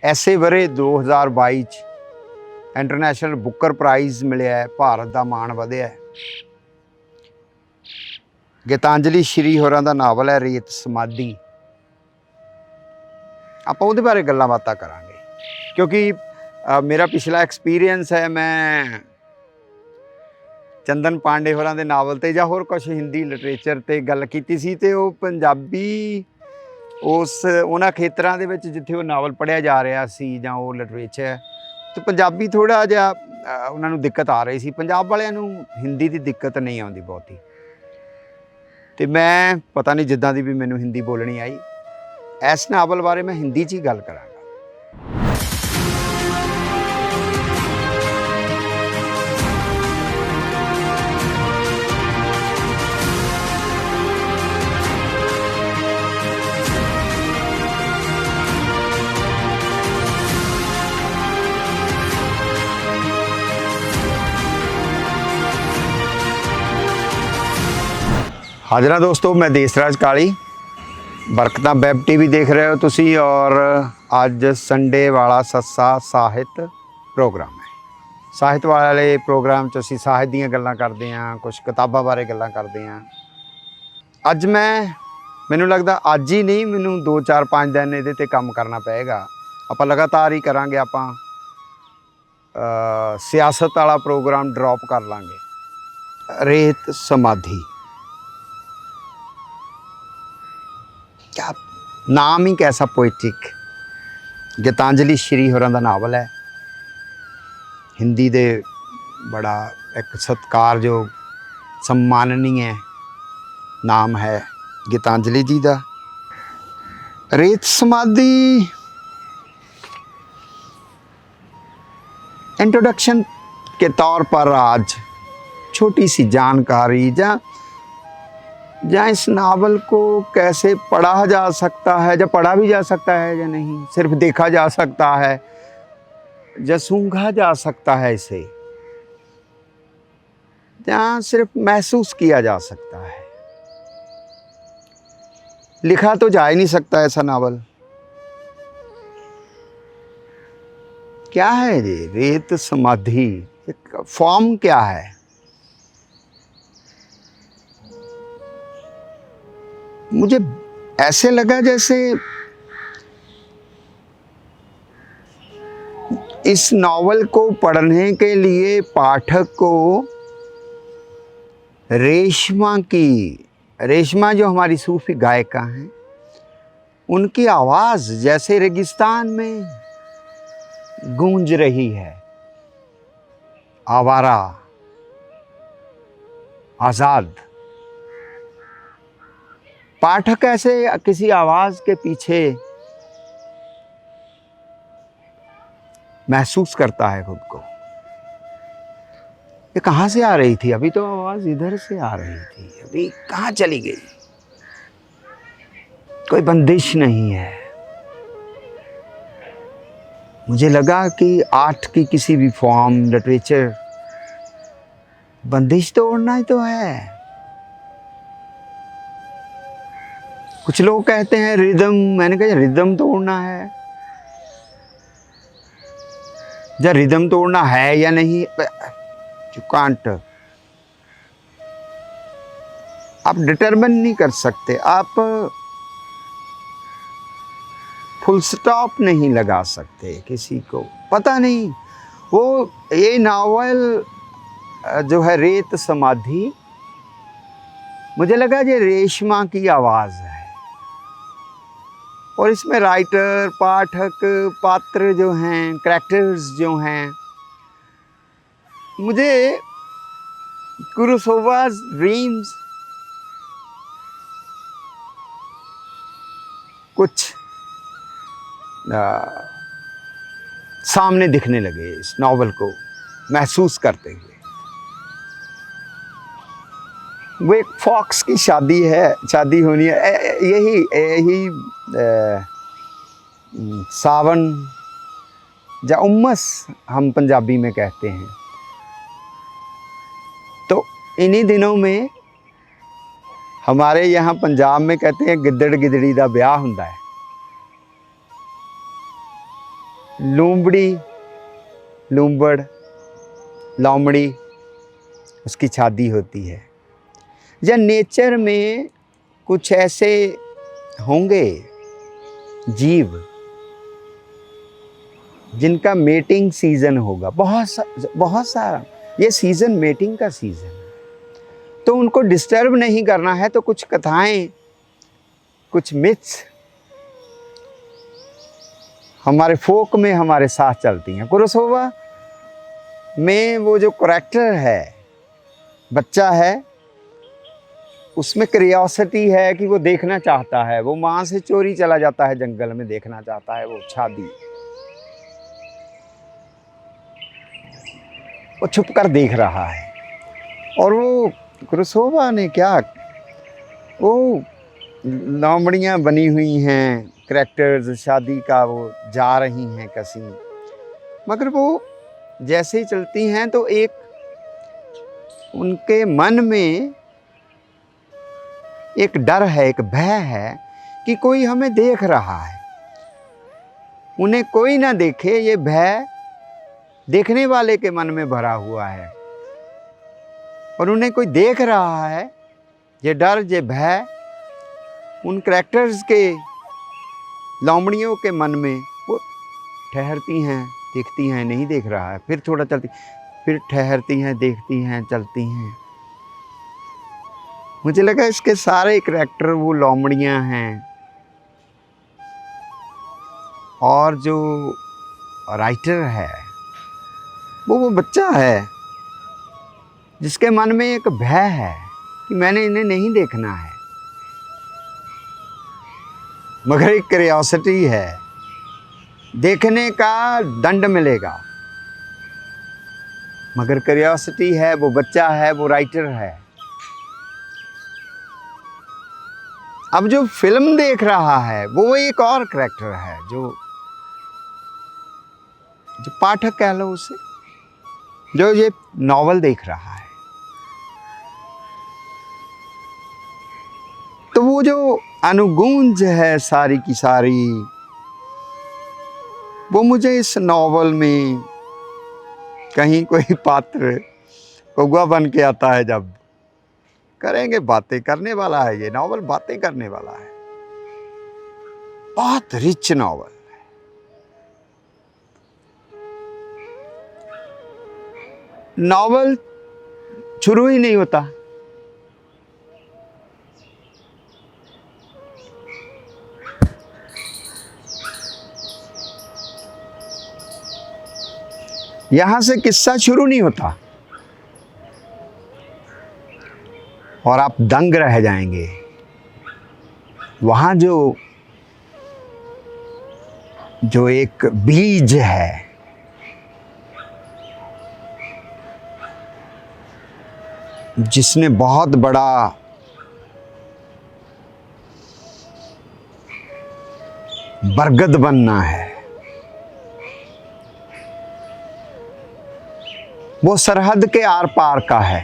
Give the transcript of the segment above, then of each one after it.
ऐसे वरे 2022 international Booker price मिले है, भारत का मान वधिया है। गीतांजलि श्री होरां दा नावल है रेत समाधि। आपां उहदे बारे गल्लां बातां करांगे क्योंकि मेरा पिछला एक्सपीरियंस है। मैं चंदन पांडे होरां दे नावल ते जां होर कुछ हिंदी लिटरेचर ते गल कीती सी ते ओह पंजाबी उस उन्हां खेतरां दे विच जिथे वो नावल पढ़िया जा रहा सी जां ओह लिटरेचर तो पंजाबी थोड़ा जिहा उन्हां नूं दिक्कत आ रही सी। पंजाब वालियां नूं हिंदी दी दिक्कत नहीं आउंदी बहुती। तो मैं पता नहीं जिद्दां दी भी मैनूं हिंदी बोलनी आई, इस नावल बारे मैं हिंदी च ही गल करांगा। हाजरा दोस्तों, मैं देसराज काली, बरकतां वैब टीवी देख रहे हो तुसी। और अज संडे वाला सस्सा साहित प्रोग्राम है। साहित वाले प्रोग्राम च असीं साहित दीयां गल्लां करदे हां, कुछ किताबां बारे गल्लां करदे हां। अज मैनूं लगदा अज ही नहीं, मैनूं 2-4-5 दिन इहदे ते काम करना पएगा। आपां लगातार ही करांगे। आपां सियासत वाला प्रोग्राम ड्रॉप कर लांगे। रेत समाधि, क्या नाम ही कैसा पोइटिक। गीतांजलि श्री होरां दा नावल है। हिंदी दे बड़ा एक सत्कारयोग सम्माननीय नाम है गीतांजलि जी का। रेत समाधि इंट्रोडक्शन के तौर पर आज छोटी सी जानकारी या इस नावल को कैसे पढ़ा जा सकता है, या पढ़ा भी जा सकता है या नहीं, सिर्फ देखा जा सकता है या सूंघा जा सकता है इसे, या सिर्फ महसूस किया जा सकता है। लिखा तो जा ही नहीं सकता ऐसा नावल। क्या है ये रेत समाधि, फॉर्म क्या है? मुझे ऐसे लगा जैसे इस नावल को पढ़ने के लिए पाठक को रेशमा जो हमारी सूफी गायिका हैं, उनकी आवाज़ जैसे रेगिस्तान में गूंज रही है। आवारा, आज़ाद। पाठक ऐसे किसी आवाज़ के पीछे महसूस करता है खुद को। ये कहाँ से आ रही थी? अभी तो आवाज़ इधर से आ रही थी, अभी कहाँ चली गई? कोई बंदिश नहीं है। मुझे लगा कि आर्ट की किसी भी फॉर्म, लिटरेचर, बंदिश तोड़ना ही तो है। कुछ लोग कहते हैं रिदम, मैंने कहा रिदम तोड़ना है, या रिदम तोड़ना है या नहीं, यू कांट, आप डिटरमिन नहीं कर सकते। आप फुल स्टॉप नहीं लगा सकते किसी को। पता नहीं वो ये नावल जो है रेत समाधि, मुझे लगा ये रेशमा की आवाज़ है। और इसमें राइटर, पाठक, पात्र जो हैं, कैरेक्टर्स जो हैं, मुझे कुरोसावा's ड्रीम्स कुछ सामने दिखने लगे इस नावल को महसूस करते हुए। वो एक फॉक्स की शादी होनी है, यही सावन या उम्मस हम पंजाबी में कहते हैं। तो इन्हीं दिनों में हमारे यहाँ पंजाब में कहते हैं गिद्दड़ गिदड़ी का ब्याह हुंदा है। लूमड़ी, लूम्बड़, लोमड़ी, उसकी शादी होती है। या नेचर में कुछ ऐसे होंगे जीव जिनका मेटिंग सीजन होगा, बहुत सारा, ये सीजन मेटिंग का सीजन है, तो उनको डिस्टर्ब नहीं करना है। तो कुछ कथाएं, कुछ मिथ्स हमारे फोक में हमारे साथ चलती हैं। कुरोसावा में वो जो कैरेक्टर है, बच्चा है, उसमें क्यूरियोसिटी है कि वो देखना चाहता है, वो माँ से चोरी चला जाता है जंगल में, देखना चाहता है वो शादी, वो छुप कर देख रहा है। और वो कुरोसावा ने क्या, वो लोमड़ियाँ बनी हुई हैं, कैरेक्टर्स, शादी का वो जा रही हैं कसी, मगर वो जैसे ही चलती हैं तो एक उनके मन में एक डर है, एक भय है कि कोई हमें देख रहा है। उन्हें कोई ना देखे, ये भय देखने वाले के मन में भरा हुआ है, और उन्हें कोई देख रहा है। ये डर, ये भय उन कैरेक्टर्स के, लोमड़ियों के मन में, वो ठहरती हैं, देखती हैं, नहीं देख रहा है, फिर थोड़ा चलती, फिर ठहरती हैं, देखती हैं, चलती हैं। मुझे लगा इसके सारे कैरेक्टर वो लोमड़ियाँ हैं, और जो राइटर है वो बच्चा है जिसके मन में एक भय है कि मैंने इन्हें नहीं देखना है, मगर एक क्यूरियोसिटी है, देखने का दंड मिलेगा, मगर क्यूरियोसिटी है, वो बच्चा है, वो राइटर है। अब जो फिल्म देख रहा है वो एक और कैरेक्टर है, जो पाठक कह लो उसे, जो ये नॉवल देख रहा है। तो वो जो अनुगूंज है सारी की सारी, वो मुझे इस नॉवल में कहीं कोई पात्र कौवा बन के आता है, जब करेंगे, बातें करने वाला है ये नॉवल, बातें करने वाला है, बहुत रिच नॉवल। नॉवल शुरू ही नहीं होता, यहां से किस्सा शुरू नहीं होता, और आप दंग रह जाएंगे। वहां जो एक बीज है, जिसने बहुत बड़ा बरगद बनना है, वो सरहद के आर पार का है,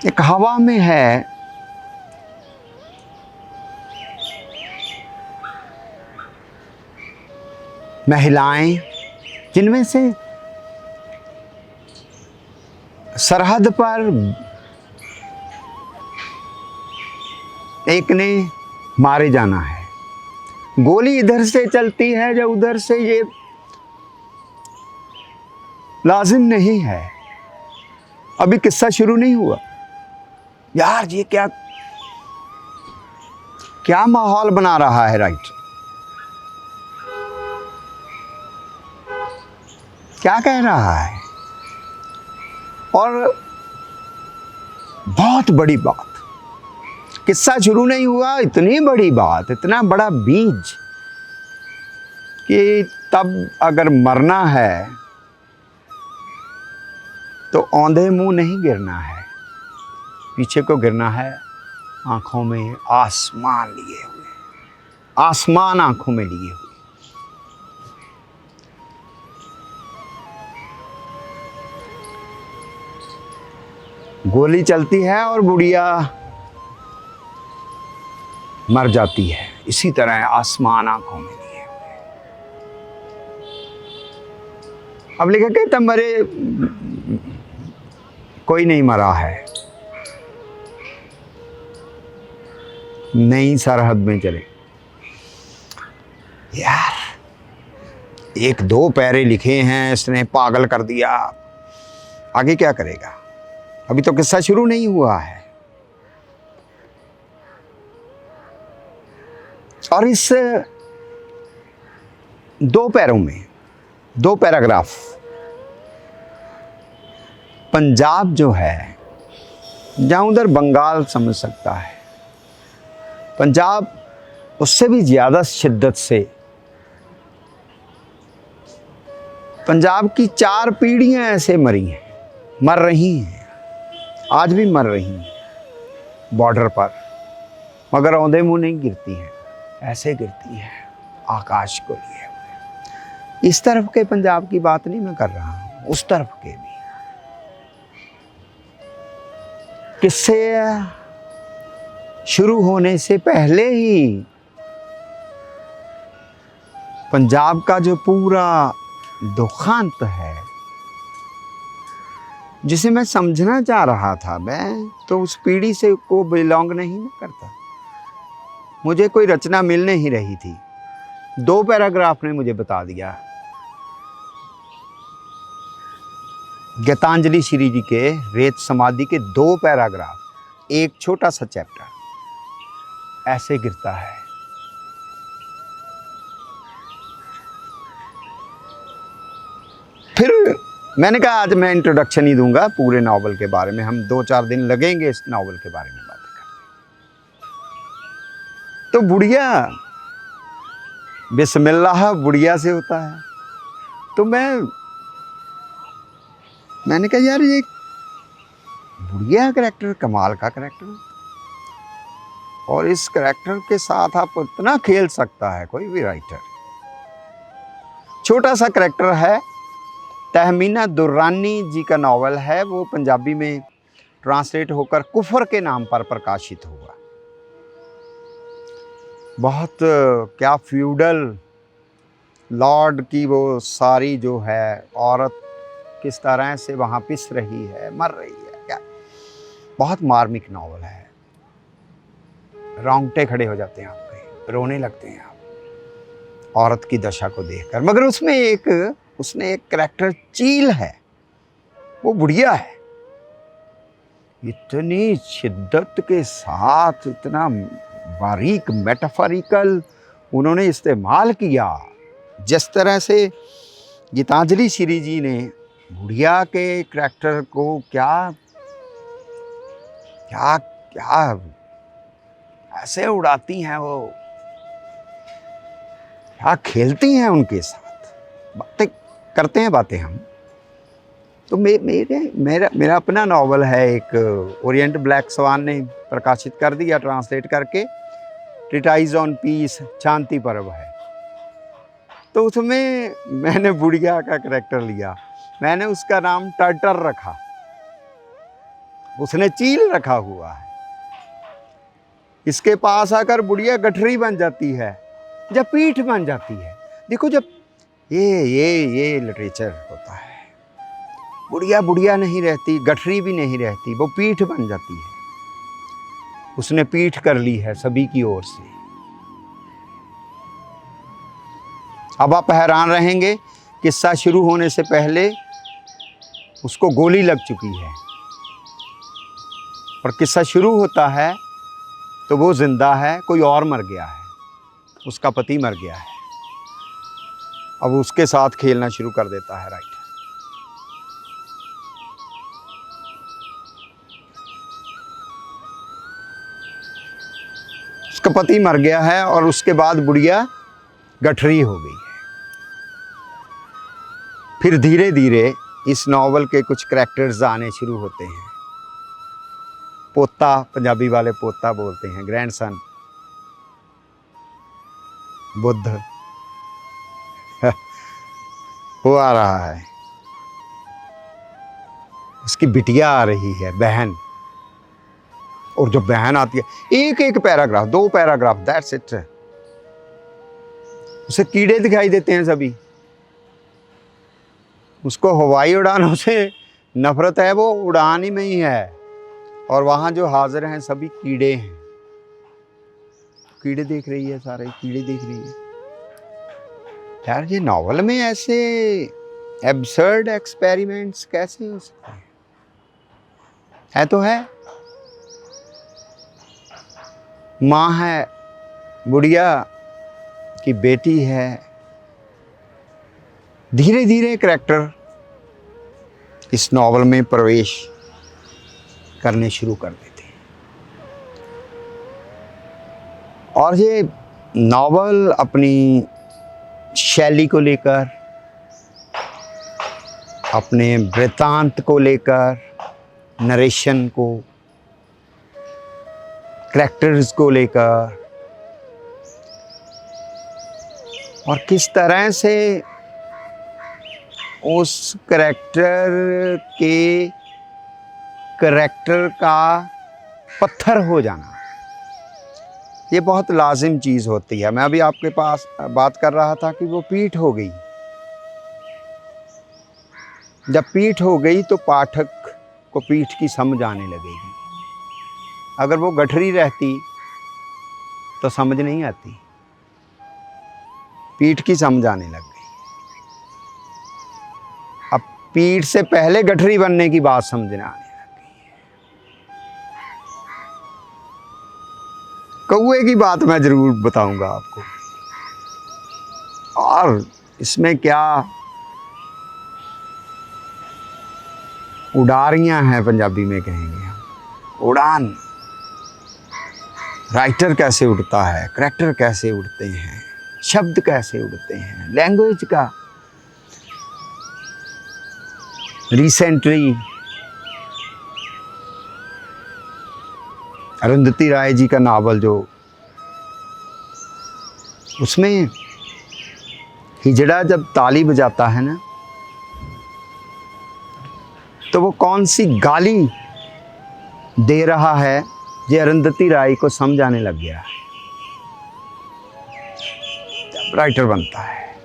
एक हवा में है, महिलाएं, जिनमें से सरहद पर एक ने मारे जाना है, गोली इधर से चलती है या उधर से, ये लाजिम नहीं है। अभी किस्सा शुरू नहीं हुआ यार, ये क्या माहौल बना रहा है राइटर, क्या कह रहा है। और बहुत बड़ी बात, किस्सा शुरू नहीं हुआ, इतनी बड़ी बात, इतना बड़ा बीज कि तब अगर मरना है तो औंधे मुंह नहीं गिरना है, पीछे को गिरना है, आंखों में आसमान लिए हुए, आसमान आंखों में लिए हुए। गोली चलती है और बुढ़िया मर जाती है। इसी तरह आसमान आंखों में लिए हुए। अब लिखा कहता मरे, कोई नहीं मरा है, नई सरहद में चले। यार, एक दो पैरे लिखे हैं, इसने पागल कर दिया, आगे क्या करेगा? अभी तो किस्सा शुरू नहीं हुआ है। और इस दो पैरों में दो पैराग्राफ, पंजाब जो है, जहां उधर बंगाल समझ सकता है, पंजाब उससे भी ज्यादा शिद्दत से, पंजाब की 4 पीढ़ियां ऐसे मरी हैं, मर रही हैं, आज भी मर रही हैं बॉर्डर पर, मगर औंधे मुंह नहीं गिरती हैं, ऐसे गिरती हैं आकाश को लिए हुए। इस तरफ के पंजाब की बात नहीं मैं कर रहा हूं, उस तरफ के भी किस्से शुरू होने से पहले ही पंजाब का जो पूरा दुखांत है, जिसे मैं समझना चाह रहा था, मैं तो उस पीढ़ी से को बिलोंग नहीं ना करता, मुझे कोई रचना मिल नहीं रही थी। 2 पैराग्राफ ने मुझे बता दिया। गीतांजलि श्री जी के रेत समाधि के 2 पैराग्राफ, एक छोटा सा चैप्टर ऐसे गिरता है। फिर मैंने कहा आज मैं इंट्रोडक्शन ही दूंगा पूरे नावल के बारे में, हम 2-4 दिन लगेंगे इस नावल के बारे में बातें करने। तो बुढ़िया, बिस्मिल्लाह बुढ़िया से होता है। तो मैंने कहा यार ये बुढ़िया करैक्टर कमाल का करैक्टर, और इस करैक्टर के साथ आप इतना खेल सकता है कोई भी राइटर। छोटा सा करैक्टर है, तहमीना दुर्रानी जी का नावल है, वो पंजाबी में ट्रांसलेट होकर कुफर के नाम पर प्रकाशित हुआ। बहुत क्या फ्यूडल लॉर्ड की वो सारी जो है औरत किस तरह से वहाँ पिस रही है, मर रही है, क्या बहुत मार्मिक नावल है। रोंगटे खड़े हो जाते हैं आपके, रोने लगते हैं आप औरत की दशा को देखकर। मगर उसने एक करैक्टर चील है, वो बुढ़िया है, इतनी शिद्दत के साथ, इतना बारीक मेटाफोरिकल उन्होंने इस्तेमाल किया। जिस तरह से गीतांजलि श्री जी ने बुढ़िया के करैक्टर को क्या क्या क्या ऐसे उड़ाती हैं, वो क्या खेलती हैं उनके साथ, बातें करते हैं बातें हम। तो मेरा अपना नावल है, एक ओरिएंट ब्लैक स्वान ने प्रकाशित कर दिया ट्रांसलेट करके, ट्रीटाइज ऑन पीस, शांति पर्व है। तो उसमें मैंने बुढ़िया का करैक्टर लिया, मैंने उसका नाम टर्टर रखा, उसने चील रखा हुआ है। इसके पास आकर बुढ़िया गठरी बन जाती है, जब पीठ बन जाती है। देखो जब ये लिटरेचर होता है, बुढ़िया बुढ़िया नहीं रहती, गठरी भी नहीं रहती, वो पीठ बन जाती है। उसने पीठ कर ली है सभी की ओर से। अब आप हैरान रहेंगे, किस्सा शुरू होने से पहले उसको गोली लग चुकी है, और किस्सा शुरू होता है तो वो जिंदा है, कोई और मर गया है, उसका पति मर गया है। अब उसके साथ खेलना शुरू कर देता है राइटर। उसका पति मर गया है और उसके बाद बुढ़िया गठरी हो गई है। फिर धीरे धीरे इस नावल के कुछ करैक्टर्स आने शुरू होते हैं। पोता, पंजाबी वाले पोता बोलते हैं, ग्रैंडसन, बुद्ध वो आ रहा है, उसकी बिटिया आ रही है, बहन, और जो बहन आती है, एक पैराग्राफ, 2 पैराग्राफ, दैट्स इट, उसे कीड़े दिखाई देते हैं सभी, उसको हवाई उड़ानों से नफरत है, वो उड़ान ही में ही है। और वहाँ जो हाजिर हैं सभी कीड़े हैं। कीड़े देख रही है, सारे कीड़े देख रही है। यार ये नॉवल में ऐसे एब्सर्ड एक्सपेरिमेंट्स कैसे हो सकते हैं? है तो है। माँ है, बुढ़िया की बेटी है। धीरे धीरे करैक्टर इस नॉवल में प्रवेश करने शुरू कर देते हैं। और ये नॉवल अपनी शैली को लेकर, अपने वृत्तांत को लेकर, नरेशन को, करैक्टर्स को लेकर, और किस तरह से उस करैक्टर का पत्थर हो जाना, ये बहुत लाजिम चीज़ होती है। मैं अभी आपके पास बात कर रहा था कि वो पीठ हो गई। जब पीठ हो गई तो पाठक को पीठ की समझ आने लगेगी। अगर वो गठरी रहती तो समझ नहीं आती। पीठ की समझ आने लग गई। अब पीठ से पहले गठरी बनने की बात समझने आने लग गई है। कौए की बात मैं जरूर बताऊंगा आपको। और इसमें क्या उड़ारियां हैं, पंजाबी में कहेंगे हम, उड़ान। राइटर कैसे उड़ता है, करैक्टर कैसे उड़ते हैं, शब्द कैसे उड़ते हैं, लैंग्वेज का। रिसेंटली अरुंधति राय जी का नावल जो, उसमें हिजड़ा जब ताली बजाता है ना, तो वो कौन सी गाली दे रहा है ये अरुंधति राय को समझ आने लग गया है। जब राइटर बनता है,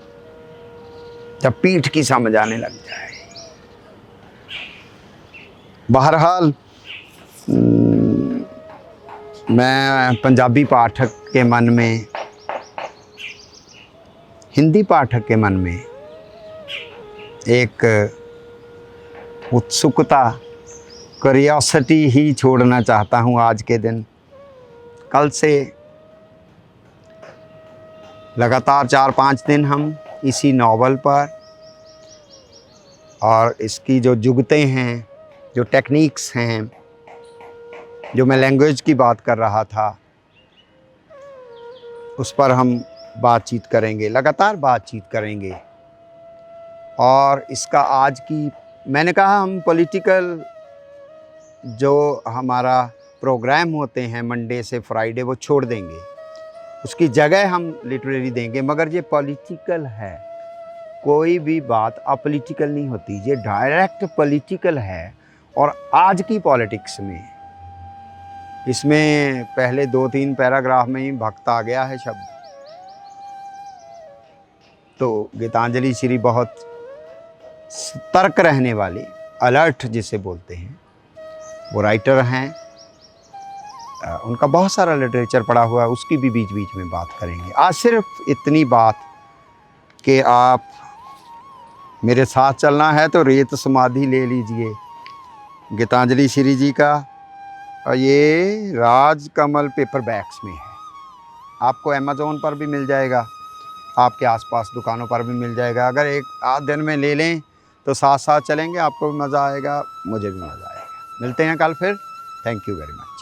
जब पीठ की समझ आने लग जाए। बहरहाल मैं पंजाबी पाठक के मन में, हिंदी पाठक के मन में एक उत्सुकता, क्यूरियोसिटी ही छोड़ना चाहता हूँ आज के दिन। कल से लगातार 4-5 दिन हम इसी नावल पर, और इसकी जो जुगतें हैं, जो टेक्निक्स हैं, जो मैं लैंग्वेज की बात कर रहा था, उस पर हम बातचीत करेंगे, लगातार बातचीत करेंगे। और इसका आज की, मैंने कहा हम पॉलिटिकल जो हमारा प्रोग्राम होते हैं मंडे से फ्राइडे, वो छोड़ देंगे, उसकी जगह हम लिटरेरी देंगे। मगर ये पॉलिटिकल है, कोई भी बात अपॉलिटिकल नहीं होती, ये डायरेक्ट पॉलिटिकल है। और आज की पॉलिटिक्स में, इसमें पहले 2-3 पैराग्राफ में ही भक्त आ गया है शब्द। तो गीतांजलि श्री बहुत सतर्क रहने वाले, अलर्ट जिसे बोलते हैं, वो राइटर हैं। उनका बहुत सारा लिटरेचर पढ़ा हुआ है, उसकी भी बीच बीच में बात करेंगे। आज सिर्फ इतनी बात कि आप मेरे साथ चलना है तो रेत समाधि ले लीजिए गीतांजलि श्री जी का। और ये राजकमल पेपरबैक्स में है। आपको अमेज़ॉन पर भी मिल जाएगा, आपके आसपास दुकानों पर भी मिल जाएगा। अगर एक आध दिन में ले लें तो साथ साथ चलेंगे, आपको भी मज़ा आएगा, मुझे भी मज़ा आएगा। मिलते हैं कल फिर। Thank you very much.